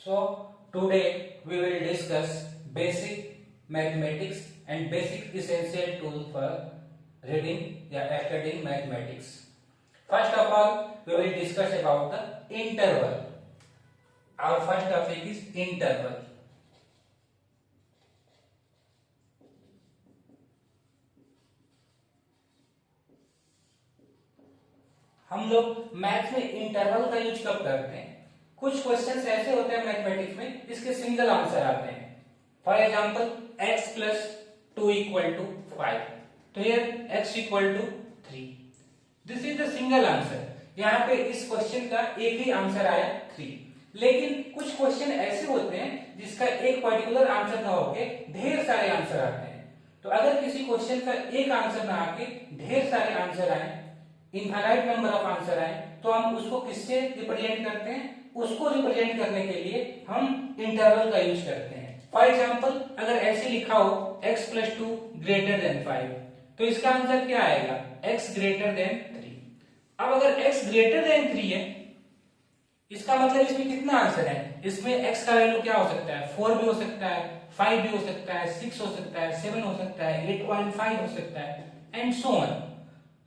So today we will discuss basic mathematics and basic essential tool for reading or studying mathematics. First of all, we will discuss about the interval. Our first topic is interval. हम लोग math में interval का use कब करते हैं? कुछ questions ऐसे होते हैं मैथमेटिक्स में इसके सिंगल आंसर आते हैं. For example x plus 2 equal to 5. तो here x equal to 3. This is the single answer. यहाँ पे इस क्वेश्चन का एक ही आंसर आया 3. लेकिन कुछ क्वेश्चन ऐसे होते हैं जिसका एक पर्टिकुलर आंसर ना होके ढेर सारे आंसर आते हैं. तो अगर किसी क्वेश्चन का एक आंसर ना आके ढेर सारे आंसर आए, इनफाइनाइट नंबर ऑफ आंसर आए, तो हम उसको किससे रिप्रेजेंट करते हैं? उसको रिप्रेजेंट करने के लिए हम इंटरवल का यूज करते हैं. फॉर एग्जांपल अगर ऐसे लिखा हो x प्लस 2 ग्रेटर देन 5, तो इसका आंसर क्या आएगा? x greater then 3. अब अगर x ग्रेटर देन 3 है, इसका मतलब इसमें कितना आंसर है? इसमें x का वैल्यू क्या हो सकता है? 4 भी हो सकता है, 5 भी हो सकता है, 6 हो सकता है, 7 हो सकता है, 8.5 हो सकता है एंड सो ऑन.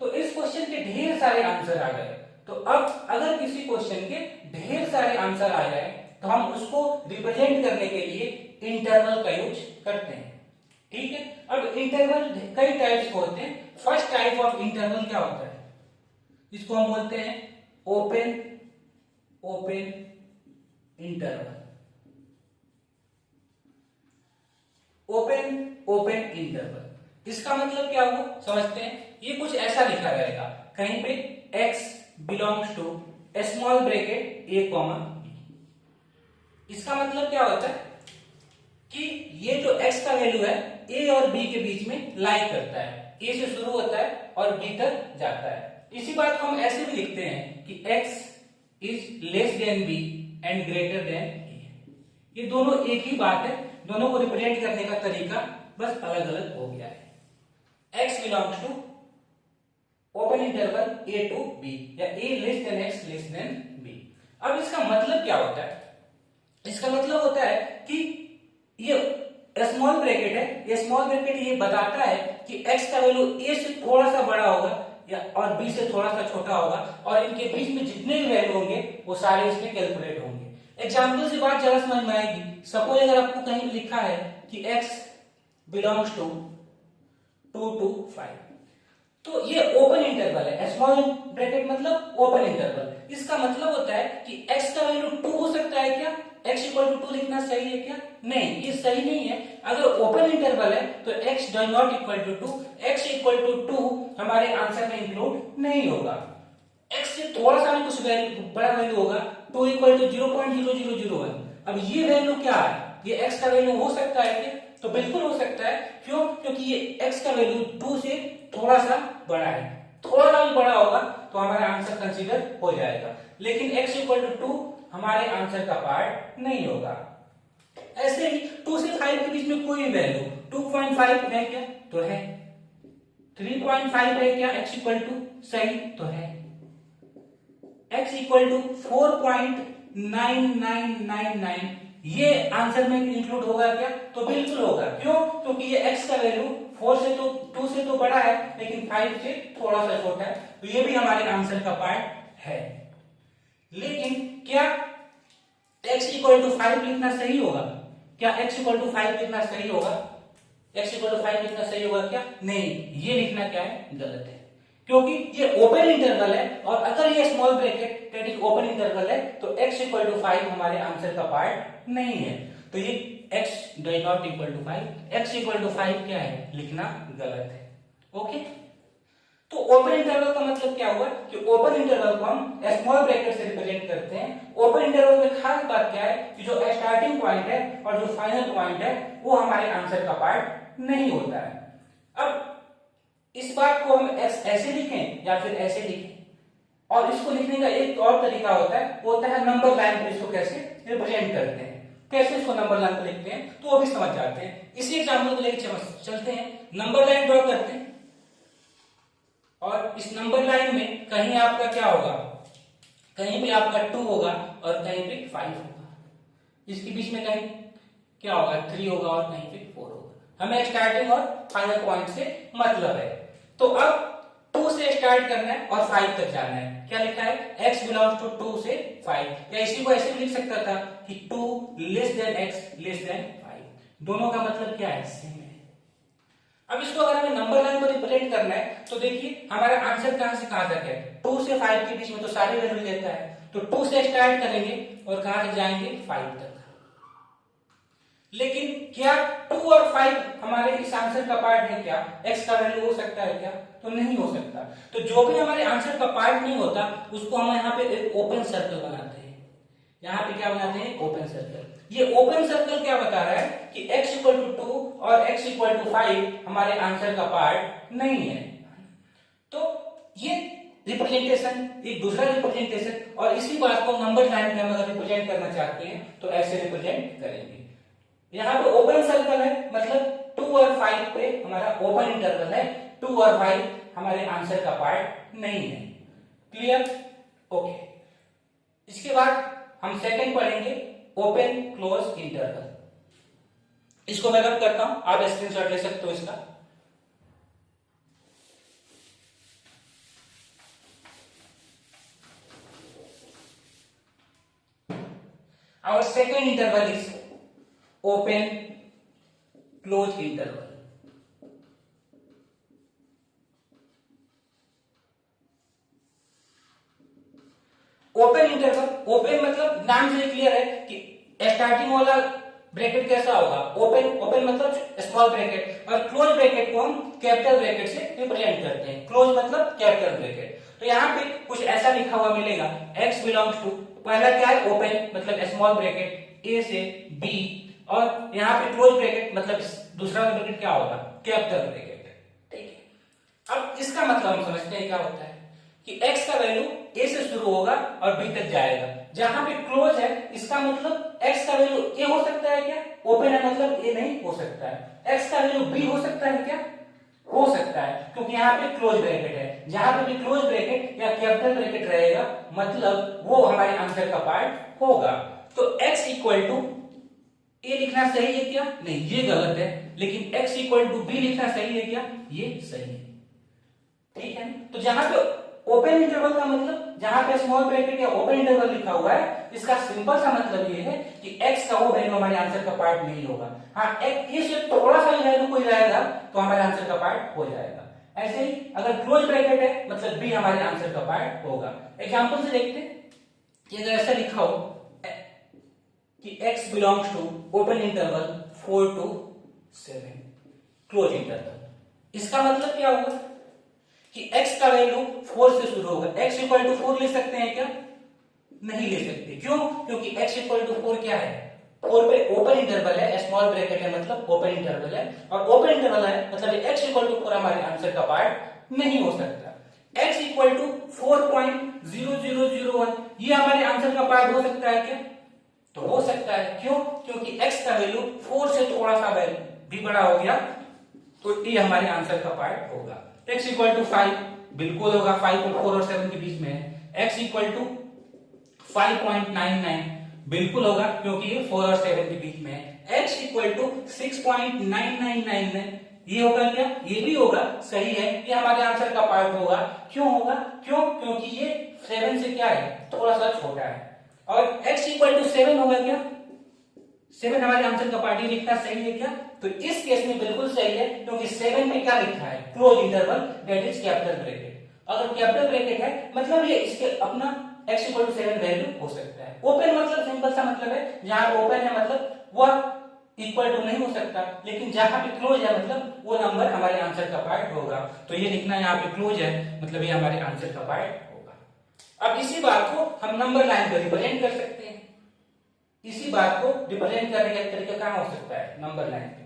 तो इस क्वेश्चन के ढेर सारे आंसर आ गए. तो अब अगर किसी क्वेश्चन के ढेर सारे आंसर आ जाए तो हम उसको रिप्रेजेंट करने के लिए इंटरवल का यूज करते हैं. ठीक है. अब इंटरवल कई टाइप्स के होते हैं. फर्स्ट टाइप ऑफ इंटरवल क्या होता है? इसको हम बोलते हैं ओपन इंटरवल. ओपन इंटरवल इसका मतलब क्या हुआ समझते हैं. ये कुछ ऐसा लिखा रहेगा, कहीं पे x belongs to small bracket a comma b. इसका मतलब क्या होता है कि ये जो x का वैल्यू है a और b के बीच में लाई करता है. a से शुरू होता है और b तक जाता है. इसी बात को हम ऐसे भी लिखते हैं कि x is less than b and greater than a. ये दोनों एक ही बात है. दोनों को रिप्रेजेंट करने का तरीका बस अलग अलग हो गया है. x belongs to open interval a to b या a less than x less than b. अब इसका मतलब क्या होता है? इसका मतलब होता है कि ये स्मॉल ब्रैकेट है. ये स्मॉल ब्रैकेट ये बताता है कि x का वैल्यू a से थोड़ा सा बड़ा होगा या और b से थोड़ा सा छोटा होगा और इनके बीच में जितने भी वैल्यू होंगे वो सारे इसमें कैलकुलेट होंगे. एग्जांपल से बात ज्यादा समझ में आएगी. सपोज अगर आपको कहीं लिखा है कि x बिलोंग्स टू 2 to 5, तो ये ओपन इंटरवल है. स्मॉल ब्रैकेट मतलब ओपन इंटरवल. इसका मतलब होता है कि x का वैल्यू 2 हो सकता है क्या? x इक्वल टू 2 लिखना सही है क्या? नहीं, ये सही नहीं है. अगर ओपन इंटरवल है तो x does not equal to 2. x equal to 2 हमारे आंसर में इंक्लूड नहीं होगा. x से थोड़ा सा भी कुछ वैल्यू बड़ा वैल्यू होगा. 2 इक्वल टू 0.0001. अब ये वैल्यू क्या है? ये x का वैल्यू हो सकता है क्या? तो बिल्कुल हो सकता है. क्यों? क्योंकि ये x का वैल्यू 2 से थोड़ा सा बड़ा है. थोड़ा सा भी बड़ा होगा तो हमारा आंसर कंसीडर हो जाएगा. लेकिन x इक्वल टू 2 हमारे आंसर का पार्ट नहीं होगा. ऐसे ही 2 से 5 के बीच में कोई भी वैल्यू 2.5 है क्या? तो है. 3.5 है क्या? x इक्वल टू सही तो है. x इक्वल टू 4.9999 ये आंसर में इंक्लूड होगा क्या? तो बिल्कुल होगा. क्यों? क्योंकि ये x का वैल्यू 4 से तो 2 से तो बड़ा है लेकिन 5 से थोड़ा सा छोटा है. तो ये भी हमारे आंसर का पार्ट है. लेकिन क्या x इक्वल टू 5 लिखना सही होगा? क्या x इक्वल टू 5 लिखना सही होगा? x इक्वल टू 5 लिखना सही होगा क्या? नहीं, ये लिखना क्या है? गलत है. क्योंकि ये ओपन इंटरवल है और अगर ये small bracket that is open interval है तो x इक्वल टू 5 हमारे आंसर का पार्ट नहीं है. तो ये x does not equal to 5. x equal to 5 क्या है? लिखना गलत है. ओके. तो ओपन इंटरवल का मतलब क्या हुआ कि ओपन इंटरवल को हम स्मॉल ब्रैकेट से रिप्रेजेंट करते हैं. ओपन इंटरवल में खास बात क्या है कि जो स्टार्टिंग पॉइंट है और जो फाइनल पॉइंट है वो हमारे आंसर का पार्ट नहीं होता है. अब इस बात को हम ऐसे लिखें या फिर ऐसे लिखें. और इसको लिखने का एक और तरीका होता है नंबर लाइन पर इसको कैसे रिप्रेजेंट करते हैं. कैसे इसको नंबर लाइन पर लिखते हैं तो वो भी समझ जाते हैं. इसी एग्जांपल को लेकर चलते हैं. नंबर लाइन ड्रॉ करते हैं और इस नंबर लाइन में कहीं आपका क्या होगा? कहीं पे आपका 2 होगा और कहीं पे 5 होगा. इसके बीच में कहीं क्या होगा, 3 होगा और कहीं पे 4 होगा। हमें स्टार्टिंग और फाइनल पॉइंट से मतलब है। तो अब 2 से स्टार्ट करना है और 5 तक जाना है। क्या लिखा है, x बिलोंग्स टू 2 से 5, या इसी को ऐसे भी लिख सकता था कि 2 less than x less then 5। दोनों का मतलब क्या है, सेम है। अब इसको अगर हमें नंबर लाइन पर रिप्रेजेंट करना है तो देखिए हमारा आंसर कहां से कहां तक है, 2 से 5 के बीच में तो सारी वैल्यू देता है। तो 2 से स्टार्ट करेंगे और कहां तक जाएंगे, 5 तक। लेकिन क्या 2 और 5 हमारे इस आंसर का पार्ट है क्या, x का वैल्यू हो सकता है क्या, तो नहीं हो सकता। तो जो भी हमारे आंसर का पार्ट नहीं होता उसको हम यहाँ पे एक ओपन सर्कल बनाते हैं। यहाँ पे क्या बनाते हैं, ओपन सर्कल। ये ओपन सर्कल क्या बता रहा है कि x इक्वल टू 2 और x इक्वल टू 5 हमारे आंसर का पार्ट नहीं है। तो ये रिप्रेजेंटेशन, एक दूसरा रिप्रेजेंटेशन, और इसी बात को नंबर लाइन में हम अगर रिप्रेजेंट करना चाहते हैं तो ऐसे रिप्रेजेंट करेंगे। यहाँ पे ओपन सर्कल है, मतलब 2 और 5 पे हमारा ओपन इंटरवल है, 2 और 5 हमारे आंसर का पार्ट नहीं है। Clear, okay. इसके बाद हम सेकंड पढ़ेंगे, ओपन क्लोज इंटरवल। इसको मैं रब करता हूं, आप स्क्रीनशॉट ले सकते हो इसका। Our second interval is open close interval. Open interval, open मतलब नाम से क्लियर है कि स्टार्टिंग वाला ब्रैकेट कैसा होगा, ओपन। ओपन मतलब स्मॉल ब्रैकेट, और क्लोज ब्रैकेट को हम कैपिटल ब्रैकेट से रिप्रेजेंट करते हैं। क्लोज मतलब कैपिटल ब्रैकेट। तो यहाँ पे कुछ ऐसा लिखा हुआ मिलेगा, x बिलोंग्स टू, पहला क्या है, ओपन मतलब स्मॉल ब्रैकेट a से b, और यहाँ पे क्लोज ब्रैकेट मतलब दूसरा ब्रैकेट क्या होगा, कैपिटल ब्रैकेट। ठीक है, अब इसका मतलब हम समझते हैं क्या होता है कि x का वैल्यू a से शुरू होगा और b तक जाएगा। जहां पे क्लोज है इसका मतलब x का वैल्यू a हो सकता है क्या, ओपन है मतलब a नहीं हो सकता है। x का वैल्यू b हो सकता है क्या, हो सकता है, क्योंकि यहाँ पे क्लोज ब्रैकेट है। जहां पे भी क्लोज ब्रैकेट या कैपिटल ब्रैकेट रहेगा मतलब वो हमारे आंसर का पार्ट होगा। तो x इक्वल टू a लिखना सही है क्या, नहीं ये गलत है, लेकिन x इक्वल टू b लिखना सही है क्या, ये सही है। ठीक है, तो जहां पे ओपन इंटरवल का मतलब जहां पे स्मॉल ब्रैकेट या ओपन इंटरवल लिखा हुआ है, इसका सिंपल सा मतलब ये है कि x का वो वैल्यू हमारे आंसर का पार्ट नहीं होगा। हाँ, x से थोड़ा सा वैल्यू कोई जाएगा तो हमारे आंसर का पार्ट हो जाएगा। ऐसे ही अगर क्लोज ब्रैकेट है मतलब b हमारे आंसर का पार्ट होगा। एग्जांपल से देखते हैं कि अगर ऐसा लिखा हो कि x belongs to open interval 4 to 7 close interval, इसका मतलब क्या होगा कि x का वैल्यू 4 से शुरू होगा। x इक्वल टू 4 ले सकते हैं क्या, नहीं ले सकते। क्यों, क्योंकि x इक्वल टू 4 क्या है, 4 पे ओपन इंटरवल है, स्मॉल ब्रैकेट है मतलब ओपन इंटरवल है, और ओपन इंटरवल है मतलब x इक्वल टू 4 हमारे आंसर का पार्ट नहीं हो सकता। x इक्वल टू 4.0001 ये हमारे आंसर का पार्ट हो सकता है क्या, तो हो सकता है। क्यों, क्योंकि x का वैल्यू 4 से थोड़ा सा वैल्यू भी बड़ा हो गया तो ये हमारे आंसर का पार्ट होगा। x इक्वल टू 5 बिल्कुल होगा, 5 और 4 और 7 के बीच में है। x इक्वल टू 5.99 बिल्कुल होगा क्योंकि ये 4 और 7 के बीच में है। x इक्वल टू 6.9999 ये होगा क्या, ये भी होगा, सही है, ये हमारे आंसर का पार्ट होगा। क्यों होगा, क्यों, क्योंकि ये 7 से क्या है, थोड़ा सा छोटा है। और x इक्वल टू 7 होगा क्या, 7 हमारे आंसर का पार्ट, ये लिखना सही है क्या, तो इस केस में बिल्कुल सही है, क्योंकि 7 में क्या लिखा है, close interval that is capital bracket. अगर कैपिटल ब्रैकेट है मतलब ये इसके अपना x इक्वल टू 7 वैल्यू हो सकता है। ओपन मतलब सिंपल सा मतलब है, जहां पे ओपन है मतलब वह इक्वल टू नहीं हो सकता, लेकिन जहां पे क्लोज है मतलब वो नंबर हमारे आंसर का पार्ट होगा। तो ये लिखना यहाँ पे क्लोज है मतलब ये हमारे आंसर का पार्ट होगा। अब इसी बात को हम नंबर लाइन पर रिप्रेजेंट कर सकते हैं। इसी बात को रिप्रेजेंट करने का तरीका कहाँ हो सकता है, नंबर लाइन पे।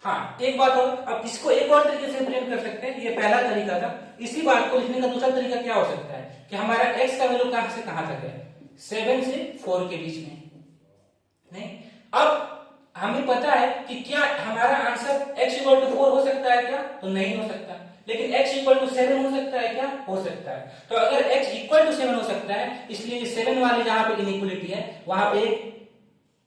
हाँ, एक बात और, अब इसको एक और तरीके से रिप्रेजेंट कर सकते हैं, ये पहला तरीका था। इसी बात को लिखने का दूसरा तरीका क्या हो सकता है कि हमारा x का वैल्यू कहां से कहां तक है, 7 से 4 के बीच में। नहीं, अब हमें पता है कि क्या हमारा आंसर x इक्वल टू 4 हो सकता है क्या, तो नहीं हो सकता, लेकिन x इक्वल टू 7 हो सकता है क्या, हो सकता है। तो अगर x इक्वल टू 7 हो सकता है, इसलिए 7 वाले जहां पे इनइक्वलिटी है वहां पे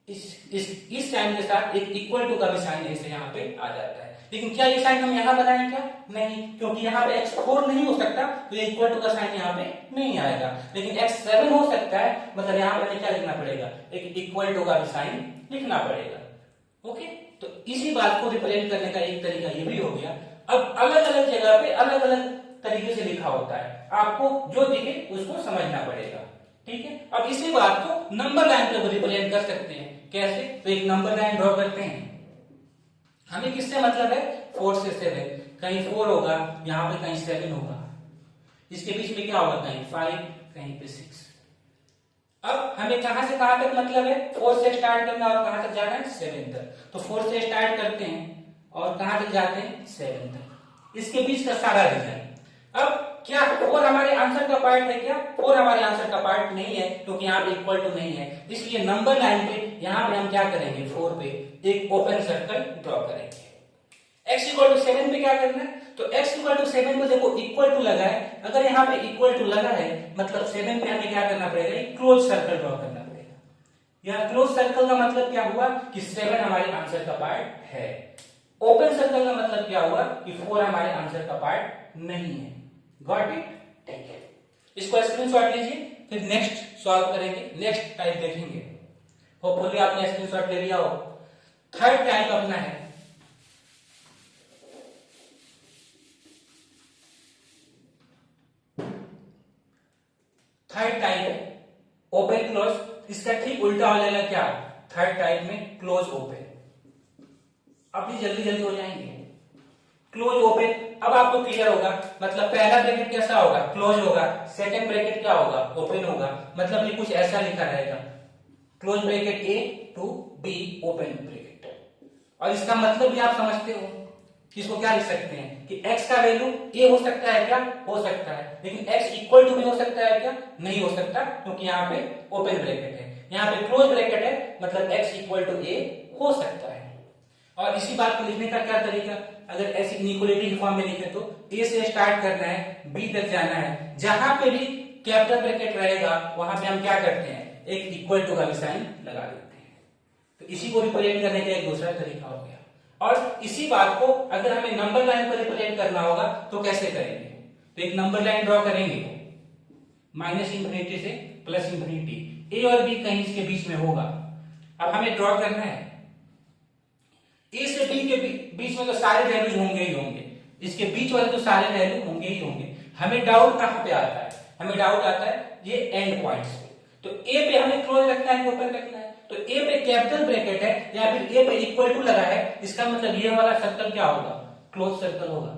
इस साइन के साथ एक इक्वल टू का भी साइन ऐसे यहाँ पे आ जाता है। लेकिन क्या ये साइन हम यहाँ बनाएं क्या? नहीं, क्योंकि यहाँ पे x4 नहीं हो सकता, तो ये इक्वल टू का साइन यहाँ पे नहीं आएगा। लेकिन x7 हो सकता है, मतलब यहाँ पे हमें क्या लिखना पड़ेगा? एक इक्वल टू का भी साइन लिखना पड़ेगा। ओके, तो इसी बात को रिप्रेजेंट करने का एक तरीका ये भी हो गया। अब अलग अलग जगह पे अलग अलग तरीके से लिखा होता है, आपको जो दिखे उसको समझना पड़ेगा। ठीक है, अब इसी बात को नंबर लाइन पे रिप्रेजेंट कर सकते हैं। कैसे? तो एक नंबर लाइन ड्रॉ करते हैं। हमें किससे मतलब है? 4 से 7, कहीं 4 होगा, यहाँ पे कहीं 7 होगा, इसके बीच में क्या होगा? कहीं 5, कहीं पे 6। अब हमें कहां से कहां तक मतलब है? 4 से स्टार्ट करना और कहां तक जाना है? 7 तक। तो 4 से स्टार्ट करते हैं और कहां तक जाते हैं? 7 तक। इसके बीच का सारा रीजन। अब क्या 4 हमारे आंसर का पार्ट है क्या? 4 हमारे आंसर का पार्ट नहीं है, क्योंकि यहाँ पे इक्वल टू नहीं है। इसलिए नंबर लाइन पे यहाँ पे हम क्या करेंगे? 4 पे एक ओपन सर्कल ड्रॉ करेंगे। x इक्वल टू 7 पे क्या करना है? तो x इक्वल टू 7 पे देखो इक्वल टू लगा है। अगर यहाँ पे इक्वल टू लगा है, मतलब 7 पे हमें क्या करना पड़ेगा? एक क्लोज सर्कल ड्रॉ करना पड़ेगा। यह क्लोज सर्कल का मतलब क्या हुआ? कि 7 हमारे आंसर का पार्ट है। ओपन सर्कल का मतलब क्या हुआ? कि 4 हमारे आंसर का पार्ट नहीं है। Got it? ठीक है, इसको स्क्रीनशॉट लीजिए, फिर नेक्स्ट सॉल्व करेंगे, नेक्स्ट टाइप देखेंगे। होपफुली आपने स्क्रीनशॉट ले लिया हो। थर्ड टाइप अपना है ओपन क्लोज। इसका ठीक उल्टा हो जाएगा क्या? थर्ड टाइप में क्लोज ओपन। अब ये जल्दी जल्दी हो जाएंगे। क्लोज ओपन, अब आपको क्लियर होगा। मतलब पहला ब्रैकेट कैसा होगा? क्लोज होगा। सेकंड ब्रैकेट क्या होगा? ओपन होगा। मतलब ये कुछ ऐसा लिखा रहेगा, close bracket a to b open bracket. और इसका मतलब भी आप समझते हो कि इसको क्या लिख सकते हैं कि x का वैल्यू a हो सकता है क्या? हो सकता है। लेकिन x इक्वल टू में हो सकता है क्या? नहीं हो सकता, क्योंकि यहाँ पे ओपन ब्रैकेट है, यहाँ पे क्लोज ब्रैकेट है, मतलब x इक्वल टू a हो सकता है। और इसी बात को लिखने का क्या तरीका? अगर ऐसी इनइक्वालिटी के फॉर्म में लिखे तो a से स्टार्ट करना है, b तक जाना है, जहां पे भी कैपिटल ब्रैकेट रहेगा वहां पे हम क्या करते हैं? एक इक्वल टू का भी साइन लगा देते हैं। तो इसी को रिप्रेजेंट करने का एक दूसरा तरीका हो गया। और इसी बात को अगर हमें नंबर लाइन पर रिप्रेजेंट करना होगा तो कैसे करेंगे? तो एक नंबर लाइन ड्रॉ करेंगे, -इंफिनिटी से +इंफिनिटी, a और b कहीं इसके बीच में होगा। अब हमें ड्रॉ करना है, a से b के बीच में तो सारे वैल्यूज होंगे ही होंगे, इसके बीच वाले तो सारे वैल्यू होंगे ही होंगे। हमें डाउट कहां पे आता है? हमें डाउट आता है ये एंड पॉइंट्स पे। तो a पे हमें क्लोज रखना है, ओपन रखना है। तो a पे कैपिटल ब्रैकेट है या फिर a पे इक्वल टू लगा है, इसका मतलब ये वाला सर्कल क्या होगा? क्लोज सर्कल होगा।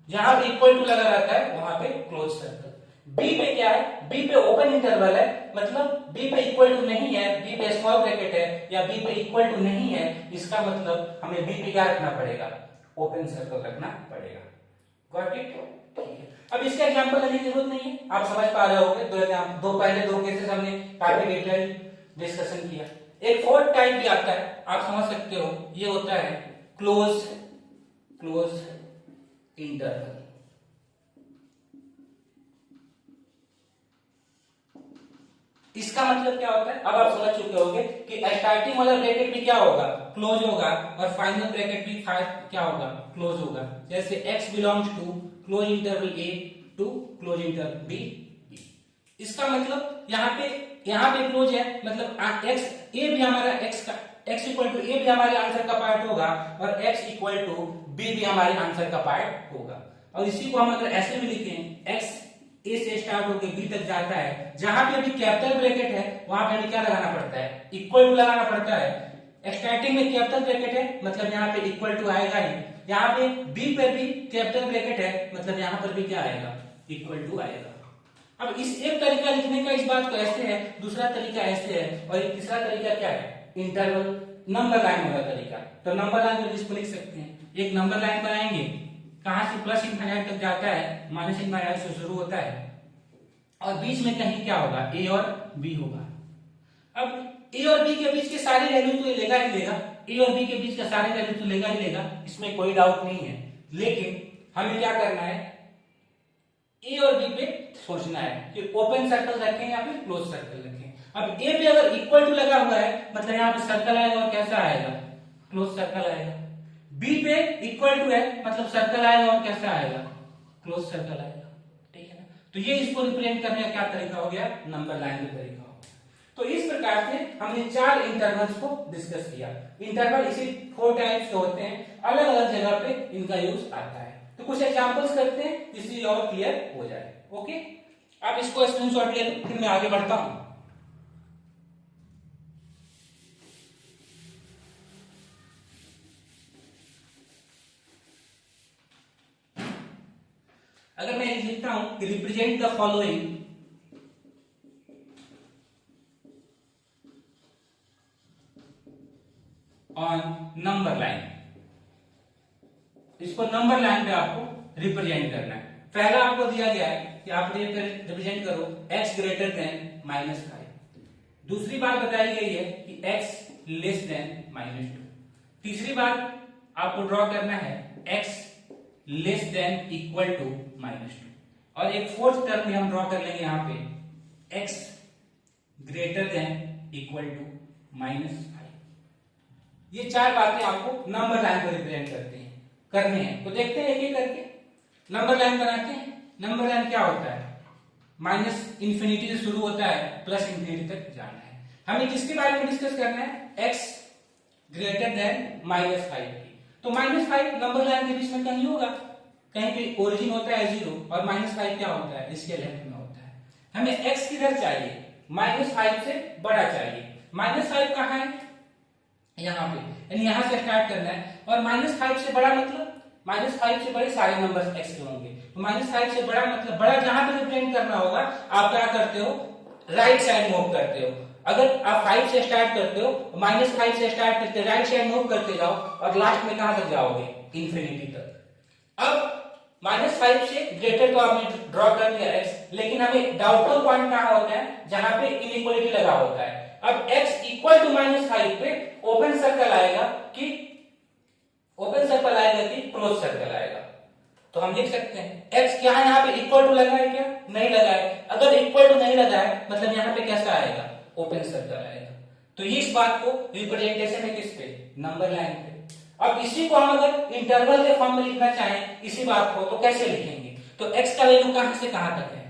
जहां पे इक्वल टू लगा रहता है वहां पे क्लोज सर्कल। b पे क्या है? b पे ओपन इंटरवल है, मतलब b पे इक्वल टू नहीं है, b पे स्मॉल ब्रैकेट है या b पे इक्वल टू नहीं है, इसका मतलब हमें b पे क्या रखना पड़ेगा? ओपन सर्कल रखना पड़ेगा। Got it? ठीक है, अब इसका एग्जांपल लेने की जरूरत नहीं है, आप समझ पा रहे होंगे। पहले दो केसेस हमने काफी डिटेल डिस्कशन किया। एक फोर्थ टाइप भी आता है, आप समझ सकते हो, ये होता है क्लोज इंटरवल। इसका मतलब क्या होता है? अब आप समझ चुके होंगे कि स्टार्टिंग वाला ब्रैकेट भी क्या होगा? क्लोज होगा, और फाइनल ब्रैकेट भी क्या होगा? क्लोज होगा। जैसे x belongs to close interval a to close interval b। इसका मतलब यहाँ पे क्लोज है, मतलब x a भी हमारा x इक्वल टू a भी हमारे आंसर का पार्ट होगा और x इक्वल टू b भी हमारे आंसर का पार्ट होगा। और इसी को हम अगर ऐसे भी लिखें, x a से स्टार्ट होकर b तक जाता है, जहां पे भी कैपिटल ब्रैकेट है वहां पे हमें क्या लगाना पड़ता है? इक्वल टू लगाना पड़ता है। स्टार्टिंग में कैपिटल ब्रैकेट है, मतलब यहाँ पे इक्वल टू आएगा ही। यहाँ पे b पे भी कैपिटल ब्रैकेट है, मतलब यहाँ पर भी क्या आएगा? इक्वल टू आएगा। अब इस एक तरीका लिखने का इस बात को ऐसे है, दूसरा तरीका ऐसे है, और एक तीसरा तरीका क्या है? इंटरवल नंबर लाइन वाला तरीका। तो नंबर लाइन में इसको लिख सकते हैं, एक नंबर लाइन बनाएंगे, कहां से प्लस इंफिनिटी तक जाता है, माइनस इंफिनिटी से शुरू होता है, और बीच में कहीं क्या होगा? a और b होगा। अब a और b के बीच के सारे वैल्यू तो लेगा ही लेगा, a और b के बीच का सारे वैल्यू तो लेगा ही लेगा, इसमें कोई डाउट नहीं है। लेकिन हमें क्या करना है? a और b पे सोचना है कि ओपन सर्कल रखें या फिर क्लोज सर्कल रखें। अब ए पे अगर इक्वल टू लगा हुआ है मतलब यहाँ पे सर्कल आएगा और कैसा आएगा, क्लोज सर्कल आएगा। बी पे इक्वल टू है मतलब सर्कल आएगा और कैसा आएगा, क्लोज सर्कल आएगा, ठीक है ना। तो ये इसको रिप्रेजेंट करने का क्या तरीका हो गया, नंबर लाइन का तरीका हो गया। तो इस प्रकार से हमने 4 इंटरवल्स को डिस्कस किया। इंटरवल इसी 4 टाइप्स के होते हैं, अलग अलग जगह पे इनका यूज आता है। तो कुछ एग्जांपल्स करते हैं जिससे और क्लियर हो जाए। ओके, आप इसको स्क्रीनशॉट ले लो, फिर मैं आगे बढ़ता हूं। अगर मैं लिखता हूं कि represent the following on number line, इसको नंबर लाइन पे आपको रिप्रेजेंट करना है। पहला आपको दिया गया है कि आप रिप्रेजेंट करो x ग्रेटर देन -5। दूसरी बात बताई गई है कि x लेस देन -2। तीसरी बात आपको ड्रॉ करना है x less than equal to -2। और एक फोर्थ टर्म भी हम ड्रॉ कर लेंगे यहाँ पे x greater than equal to -5। ये 4 बातें आपको नंबर लाइन को रिप्रेजेंट करने हैं। तो देखते हैं एक एक करके। नंबर लाइन बनाते हैं। नंबर लाइन क्या होता है, माइनस इंफिनिटी से शुरू होता है, प्लस इंफिनिटी तक जाना है। हमें किसके बारे में डिस्कस करना है, x ग्रेटर देन -5 की। तो -5 नंबर लाइन के बीच में कहीं होगा, कहीं पे ओरिजिन होता है 0 और -5 क्या होता है, इसके लेफ्ट में होता है। हमें x किधर चाहिए, -5 से बड़ा चाहिए। -5 कहाँ है, यहाँ पे, यानी यहाँ से स्टार्ट करना है। और -5 से बड़ा मतलब -5 से बड़े सारे नंबर्स x के होंगे। तो -5 से बड़ा मतलब बड़ा जहां पे रिप्रेजेंट करना होगा, आप क्या करते हो, राइट साइड मूव करते हो। अगर आप 5 से स्टार्ट करते हो, -5 से स्टार्ट करके राइट साइड मूव करते जाओ और लास्ट में कहां तक जाओगे, इंफिनिटी तक। अब -5 से ग्रेटर तो आपने ड्रॉ कर लिया x, लेकिन हमें डाउटफुल पॉइंट कहां होता है, जहां पे इनइक्वालिटी लगा होता है। अब x इक्वल टू -5 पे ओपन सर्कल आएगा कि क्लोज सर्कल आएगा। तो हम लिख सकते हैं x क्या है, यहाँ पे इक्वल टू लगा है क्या, नहीं लगा है। अगर इक्वल टू नहीं लगा है मतलब यहाँ पे कैसा आएगा, ओपन सर्कल आएगा। तो ये इस बात को रिप्रेजेंटेशन है किस पे, नंबर लाइन पे। अब इसी को हम अगर इंटरवल के फॉर्म में लिखना चाहें इसी बात को, तो कैसे लिखेंगे। तो x का वैल्यू कहां से कहां तक है,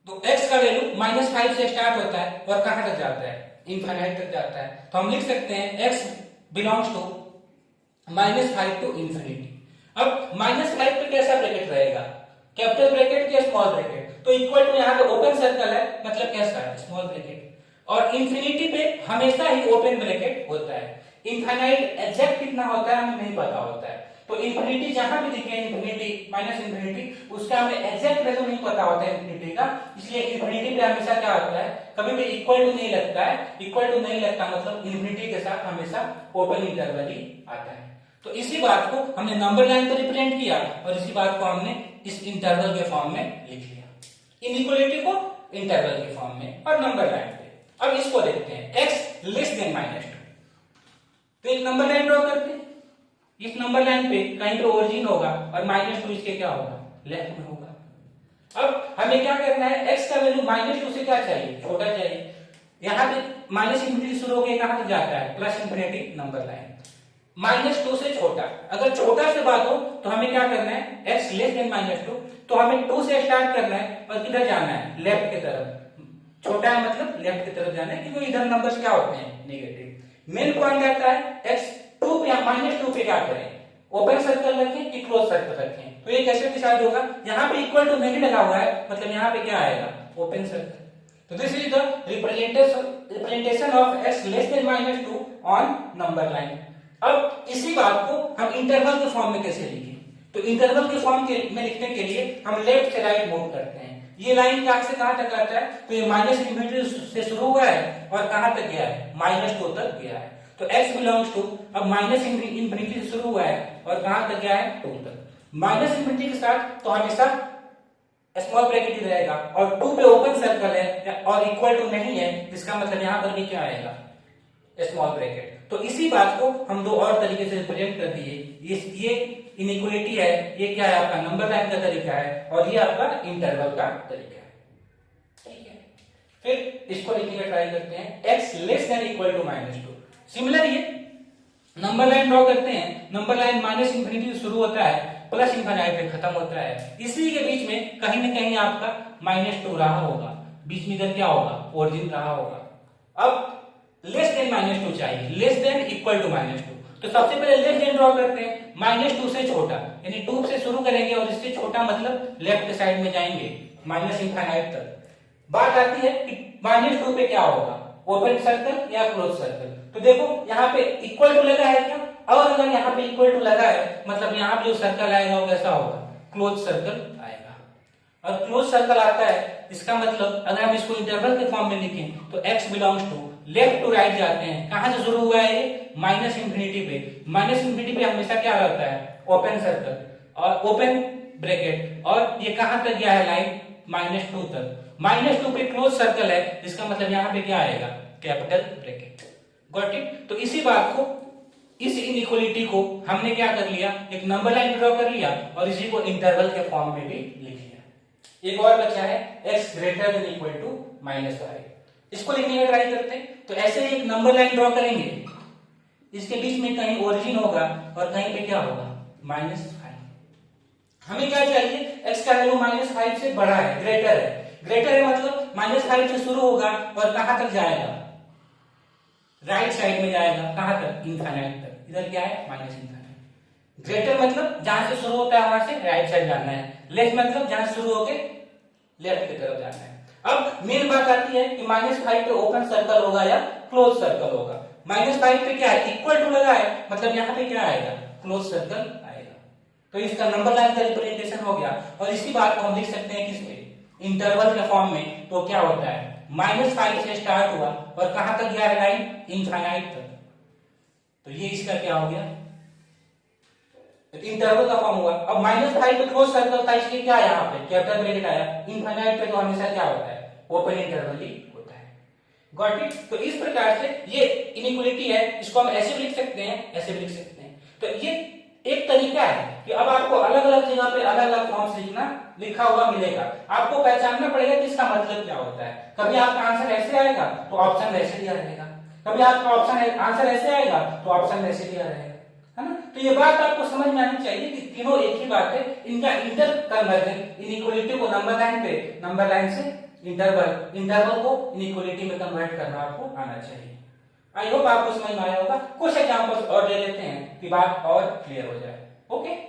तो x का वैल्यू -5 से स्टार्ट होता है और कहां तक जाता है, इनफाइनाइट तक जाता है। तो हम लिख सकते हैं x belongs to -5 to infinity. अब -5 पे कैसा ब्रैकेट रहेगा, कैपिटल ब्रैकेट या स्मॉल ब्रैकेट। तो इक्वल टू यहाँ पे ओपन सर्कल है मतलब कैसा है, स्मॉल ब्रैकेट। और इंफिनिटी पे हमेशा ही ओपन ब्रैकेट होता है। इनफाइनाइट एग्जैक्ट कितना होता है हमें नहीं पता होता है। तो इंफिनिटी जहां भी दिखे, इंफिनिटी माइनस इंफिनिटी, उसका हमें एग्जैक्ट वैल्यू नहीं पता होता है इंफिनिटी का। इसलिए इंफिनिटी पे हमेशा क्या होता है, कभी भी इक्वल टू नहीं लगता है। इक्वल टू नहीं लगता मतलब इंफिनिटी के साथ हमेशा ओपन इंटरवल ही आता है। तो इसी बात को हमने नंबर लाइन पर रिप्रेजेंट किया और इसी बात को हमने इस इंटरवल के फॉर्म में लिख लिया, इनइक्वालिटी को इंटरवल के फॉर्म में और नंबर लाइन पे। अब इसको देखते हैं, x लेस देन -2। तो एक नंबर लाइन ड्रॉ करते हैं। इस नंबर लाइन पे कहीं पे ओरिजिन होगा और -2 इसके क्या होगा, लेफ्ट में होगा। अब हमें क्या करना है, x का वैल्यू -2 से क्या चाहिए, छोटा चाहिए। यहाँ पे माइनस इंफिनिटी शुरू हो गया, कहां तक जाता है, प्लस इंफिनिटी नंबर लाइन। -2 से छोटा, अगर छोटा से बात हो तो हमें क्या करना है, x लेस देन -2। तो हमें 2 से स्टार्ट करना है और किधर जाना है, लेफ्ट की तरफ। छोटा है मतलब लेफ्ट की तरफ जाना है, क्योंकि इधर नंबर्स क्या होते हैं, नेगेटिव। मेन पॉइंट आता है x 2 पे -2 पे क्या करें, ओपन सर्कल रखें कि क्लोज सर्कल रखें। तो ये कैसे डिसाइड होगा, यहाँ पे इक्वल टू नहीं लगा हुआ है मतलब यहाँ पे क्या आएगा, ओपन सर्कल। तो this is the representation of x less than -2 on number line. अब इसी बात को हम इंटरवल के फॉर्म में कैसे लिखें, तो इंटरवल के फॉर्म में लिखने के लिए हम लेफ्ट से राइट मूव करते हैं। ये लाइन कहां से कहां तक आता है, तो ये माइनस इंफिनिटी से शुरू हुआ है और कहां तक गया है, -2 तक गया है। तो x बिलोंग्स टू, अब माइनस इंफिनिटी से शुरू हुआ है और कहां तक गया है, 2 तक। माइनस इंफिनिटी के साथ तो हमेशा स्मॉल ब्रैकेट ही रहेगा और 2 पे ओपन सर्कल है और इक्वल टू नहीं है, जिसका मतलब यहां पर भी क्या आएगा, स्मॉल ब्रैकेट। तो इसी बात को हम 2 और तरीके से रिप्रेजेंट कर दिए। ये इनइक्वालिटी है, ये क्या है आपका नंबर लाइन का तरीका है और ये आपका इंटरवल का तरीका है, ठीक है। फिर इसको लिखने का ट्राई करते हैं, x less than equal to -2। Similar ये नंबर लाइन ड्रॉ करते हैं, नंबर लाइन माइनस इंफिनिटी से शुरू होता है, प्लस इंफिनिटी पे खत्म होता है। इसी के बीच में कहीं ना कहीं आपका -2 रहा होगा, बीच में इधर क्या होगा, ओरिजिन रहा होगा। अब लेस देन -2 चाहिए, लेस देन इक्वल टू -2। तो सबसे पहले लेस देन ड्रॉ करते हैं, -2 से छोटा, यानी 2 से शुरू करेंगे और इससे छोटा मतलब लेफ्ट के साइड में जाएंगे माइनस इंफिनिटी तक। बात आती है कि -2 पे क्या होगा, ओपन सर्कल या क्लोज सर्कल। तो देखो यहाँ पे इक्वल टू लगा है क्या, और अगर यहाँ पे इक्वल टू लगा है मतलब यहाँ पे जो सर्कल आएगा वो कैसा होगा, क्लोज सर्कल आएगा। और क्लोज सर्कल आता है, इसका मतलब अगर हम इसको इंटरवल के फॉर्म में लिखें तो x belongs to left to right जाते हैं। कहां से शुरू हुआ है ये, माइनस इंफिनिटी पे। माइनस इंफिनिटी पे हमेशा क्या रहता है, ओपन सर्कल और ओपन ब्रैकेट, और ये कहां तक गया है लाइन, -2 तक। -2 पे क्लोज सर्कल है, इसका मतलब यहाँ पे क्या आएगा, कैपिटल ब्रैकेट। Got it. तो इसी बात को, इस इनइक्वालिटी को हमने क्या कर लिया, एक नंबर लाइन ड्रॉ कर लिया और इसी को इंटरवल के फॉर्म में भी लिख लिया। एक और बचा है x greater than equal to -5, इसको लिखने का ट्राई करते हैं। तो ऐसे ही एक नंबर लाइन ड्रॉ करेंगे, इसके बीच में कहीं ओरिजिन होगा और कहीं पे क्या होगा, -5। हमें क्या चाहिए, x का वैल्यू -5 से बड़ा है, ग्रेटर है। ग्रेटर है मतलब -5 से शुरू होगा और कहां तक जाएगा, राइट साइड में जाएगा, कहां तक, इनफिनिटी तक। इधर क्या है, -इनफिनिटी। ग्रेटर मतलब जहां से शुरू होता है वहां से राइट साइड जाना है, लेस मतलब जहां से शुरू होके लेफ्ट की तरफ जाना है। अब मेन बात आती है कि -5 पे ओपन सर्कल होगा या क्लोज सर्कल होगा। -5 पे क्या है, इक्वल टू लगा है, मतलब यहाँ पे क्या आएगा, क्लोज सर्कल आएगा। तो इसका नंबर लाइन का रिप्रेजेंटेशन हो गया। और इसी बात को हम लिख सकते हैं किस पे, इंटरवल के फॉर्म में। तो क्या होता है, -5 से स्टार्ट हुआ और कहां तक गया है लाइन, इनफिनिटी तक। तो ये इसका क्या हो गया, इंटरवल का फॉर्म हुआ। अब -5 पे क्लोज सर्कल था, इसलिए क्या यहाँ पे कैपिटल ब्रैकेट आया। इनफिनिटी पे तो हमेशा क्या होता है, ओपन इंटरवल ही होता है। Got it. तो इस प्रकार से ये इनइक्वालिटी है, इसको हम ऐसे भी लिख सकते हैं, ऐसे भी लिख सकते हैं। तो ये एक तरीका है कि अब आपको अलग अलग जगह पे अलग अलग फॉर्म से लिखा हुआ मिलेगा, आपको पहचानना पड़ेगा कि इसका मतलब क्या होता है। कभी आपका आंसर ऐसे आएगा तो ऑप्शन ऐसे दिया रहेगा, कभी आपका ऑप्शन आंसर ऐसे आएगा तो ऑप्शन ऐसे दिया रहेगा, है ना। तो ये बात आपको समझ में आनी चाहिए कि तीनों एक ही बात है, इनका इंटर कन्वर्जन, इनइक्वालिटी को नंबर लाइन पे, नंबर लाइन से इंटरवल, इंटरवल को इनइक्वालिटी में कन्वर्ट करना आपको आना चाहिए। आई होप आपको समझ में आया होगा। कुछ एग्जांपल्स और ले लेते हैं कि बात और क्लियर हो जाए। ओके,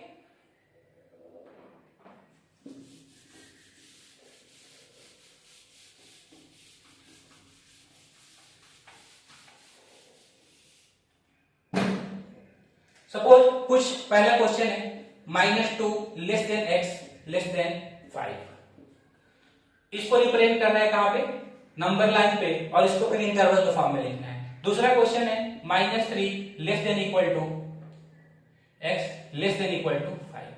सपोज कुछ पहला क्वेश्चन है, -2 less than x less then 5। इसको रिप्रेजेंट करना है कहां पे, नंबर लाइन पे, और इसको फिर इंटरवल के फॉर्म में लिखना है। दूसरा क्वेश्चन है -3 less than equal to x less than equal to 5।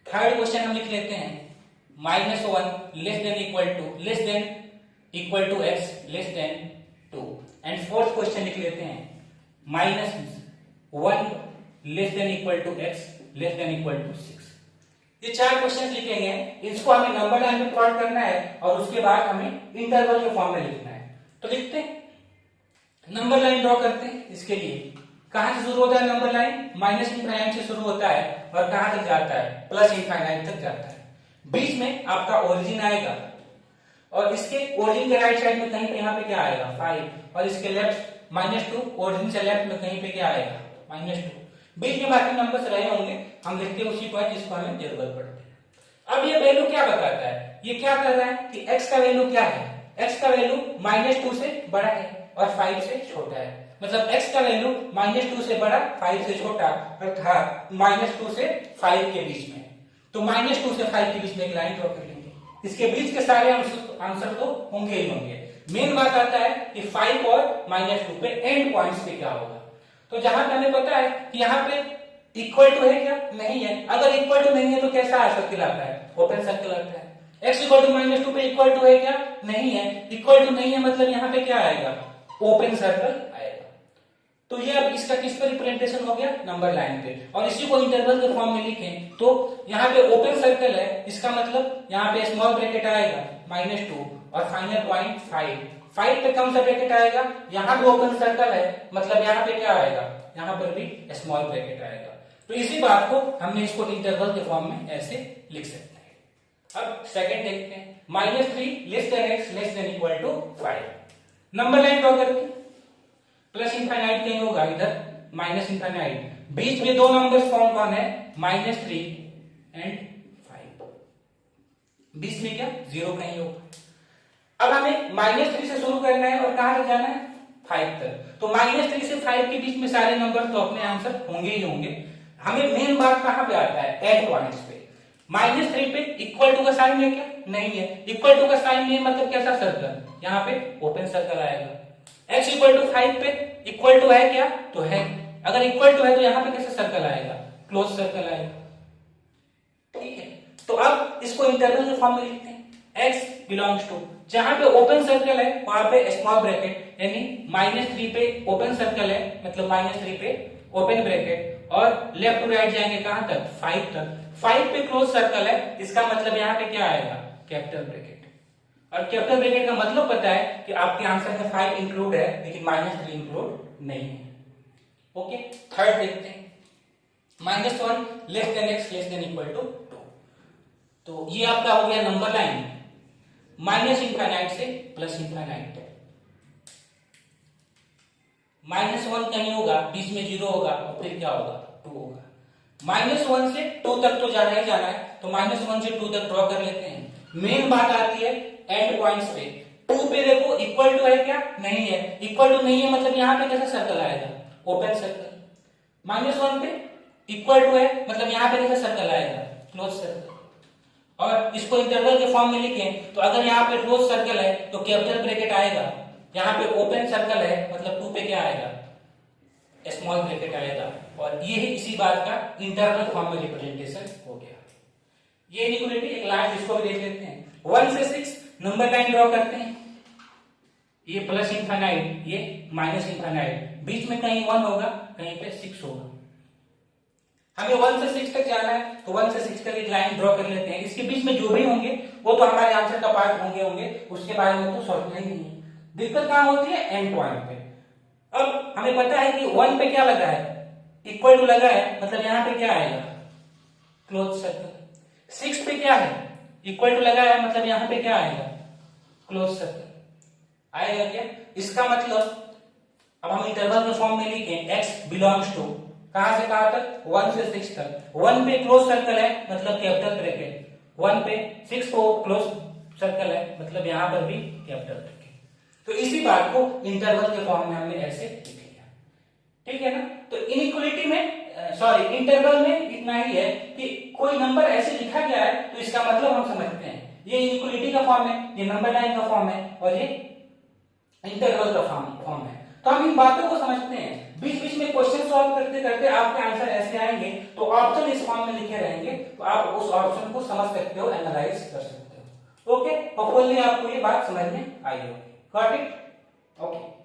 Third question हम लिख लेते हैं -1 less than equal to x less than 2। And fourth question लिख लेते हैं -1 less than equal to x less than equal to 6। ये चार क्वेश्चन लिखे गए हैं, इसको हमें नंबर लाइन में प्लॉट करना है और उसके बाद हमें इंटरवल के फॉर्म में लिखना है। तो लिखते हैं, नंबर लाइन ड्रॉ करते हैं। इसके लिए कहां से शुरू होता है नंबर लाइन, -इनफिनिटी से शुरू होता है और कहां तक जाता है, +इनफिनिटी तक जाता है। बीच में आपका ओरिजिन आएगा और इसके ओरिजिन के राइट साइड में कहीं पे यहाँ पे क्या आएगा, 5, और इसके लेफ्ट -2, ओरिजिन से लेफ्ट में कहीं पे क्या आएगा, -2। बीच में बाकी नंबर्स रहे होंगे, हम लिखते हैं उसी को जिसको हमें जरूरत पड़ती है। अब ये वैल्यू क्या बताता है, ये क्या कर रहा है कि x का वैल्यू क्या है, x का वैल्यू -2 से बड़ा है और 5 से छोटा है। मतलब x का वैल्यू -2 से बड़ा, 5 से छोटा, अर्थात -2 से 5 के बीच में। तो -2 से 5 के बीच में एक लाइन ड्रॉ कर लेंगे, इसके बीच के सारे आंसर तो होंगे ही होंगे। मेन बात आता है कि 5 और -2 पे एंड पॉइंट्स पे क्या होगा। तो जहां पे हमें पता है कि यहाँ पे इक्वल टू है क्या, नहीं है। अगर इक्वल टू नहीं है तो कैसा सर्कल आता है, ओपन सर्कल आता है। x इक्वल टू -2 पे इक्वल टू है क्या, नहीं है। इक्वल टू नहीं है मतलब यहाँ पे क्या आएगा, ओपन सर्कल आएगा। तो ये अब इसका किस पर रिप्रेजेंटेशन हो गया, नंबर लाइन पे। और इसी को इंटरवल के फॉर्म में लिखें तो यहाँ पे ओपन सर्कल है, इसका मतलब यहाँ पे स्मॉल ब्रैकेट आएगा -2 और फाइनल पॉइंट 5। 5 पे कौन सा ब्रैकेट आएगा? यहाँ भी ओपन सर्कल है, मतलब यहाँ पे क्या आएगा? यहाँ पर भी स्मॉल ब्रैकेट आएगा। तो इसी बात को हमने इसको इंटरवल के फॉर्म में ऐसे लिख सकते हैं। अब सेकंड देखते हैं, -3 less than x less than equal to 5। Number line draw करके प्लस इंफाइनाइट कहीं होगा, इधर माइनस इंफाइनाइट, बीच में दो नंबर्स फॉर्म कौन है? -3 एंड 5। बीच में क्या? 0 कहीं होगा। अब हमें -3 से शुरू करना है और कहां तक जाना है? 5 तक। तो -3 से 5 के बीच में सारे नंबर तो अपने आंसर होंगे ही होंगे। हमें मेन बात कहां पे आता है? एंड पॉइंट्स पे। -3 पे इक्वल टू का साइन है क्या? नहीं है। इक्वल टू का साइन नहीं मतलब कैसा सर्कल? यहाँ पे ओपन सर्कल आएगा। x इक्वल टू 5 पे इक्वल टू है क्या? तो है। अगर इक्वल टू है तो यहाँ पे कैसा सर्कल आएगा? क्लोज सर्कल आएगा। ठीक है, तो अब इसको इंटरवल के फॉर्म में लिखते हैं। x बिलोंग्स टू, जहां पे ओपन सर्कल है वहां पे स्मॉल ब्रैकेट, यानी -3 पे ओपन सर्कल है, मतलब -3 पे ओपन ब्रैकेट, और लेफ्ट टू राइट जाएंगे कहां तक? 5 तक। 5 पे क्लोज सर्कल है, इसका मतलब यहाँ पे क्या आएगा? Capital bracket. और कैपिटल ब्रैकेट का मतलब पता है कि आपके आंसर में 5 इंक्लूड है लेकिन -3 इंक्लूड नहीं है। ओके, थर्ड देखते हैं, -1 less than x less than equal to 2। तो ये आपका हो गया नंबर लाइन, माइनस इंफाइनाइट से प्लस इंफाइनाइट। -1 कहीं होगा, बीच में 0 होगा और फिर क्या होगा? 2 होगा। -1 से 2 तक तो जाना ही जाना है, तो -1 से 2 तक ड्रॉ कर लेते हैं। मेन बात आती है एंड पॉइंट्स पे। 2 पे देखो इक्वल टू है क्या? नहीं है। इक्वल टू नहीं है मतलब यहाँ पे कैसा सर्कल आएगा? Open circle. -1 पे इक्वल टू है मतलब यहाँ पे कैसा सर्कल आएगा? Close circle. और इसको इंटरवल के फॉर्म में लिखें तो अगर यहाँ पे क्लोज सर्कल है तो कैपिटल ब्रैकेट आएगा, यहाँ पे ओपन सर्कल है मतलब 2 पे क्या आएगा? स्मॉल ब्रैकेट आएगा। और ये इसी बात का इंटरवल फॉर्म में रिप्रेजेंटेशन हो गया। ये इनइक्वालिटी एक लास्ट इसको भी देख लेते हैं। 1 से 6 नंबर लाइन ड्रॉ करते हैं, ये प्लस इंफाइनाइट, ये माइनस इंफाइनाइट, बीच में कहीं 1 होगा कहीं पे 6 होगा। हमें 1 से 6 तक जाना है तो 1 से 6 तक एक लाइन ड्रॉ कर लेते हैं। इसके बीच में जो भी होंगे वो तो हमारे आंसर का पार्ट होंगे, उसके बारे में तो सोचना ही नहीं है। दिक्कत कहां होती है? एंड पॉइंट पे। अब हमें पता है कि 1 पे क्या लगा है? इक्वल टू लगा है, मतलब यहाँ पे क्या आएगा? Close circle. 6 पे क्या है? इक्वल टू लगा है, मतलब यहाँ पे क्या आएगा? क्लोज सर्कल आएगा क्या? इसका मतलब अब हम इंटरवल के फॉर्म में लिखें, x बिलोंग्स टू, कहां से कहां तक? 1 से 6 तक। 1 पे क्लोज सर्कल है मतलब कैपिटल ब्रैकेट, 1 पे 6 को क्लोज सर्कल है मतलब यहां पर भी कैपिटल ब्रैकेट। तो इसी बात को इंटरवल के फॉर्म में हमने ऐसे लिख लिया। ठीक है ना? तो इनइक्वालिटी में इंटरवल में इतना ही है कि कोई नंबर ऐसे लिखा गया है तो इसका मतलब हम समझते हैं ये इनइक्वालिटी का फॉर्म है, ये नंबर लाइन का फॉर्म है और ये इंटरवल का फॉर्म है। तो हम इन बातों को समझते हैं। बीच बीच में क्वेश्चन सॉल्व करते करते आपके आंसर ऐसे आएंगे तो ऑप्शन इस फॉर्म में लिखे रहेंगे तो आप उस ऑप्शन को समझ सकते हो, एनालाइज कर सकते हो। ओके, होपफुली आपको ये बात समझ में आई होगी। Got it? ओके।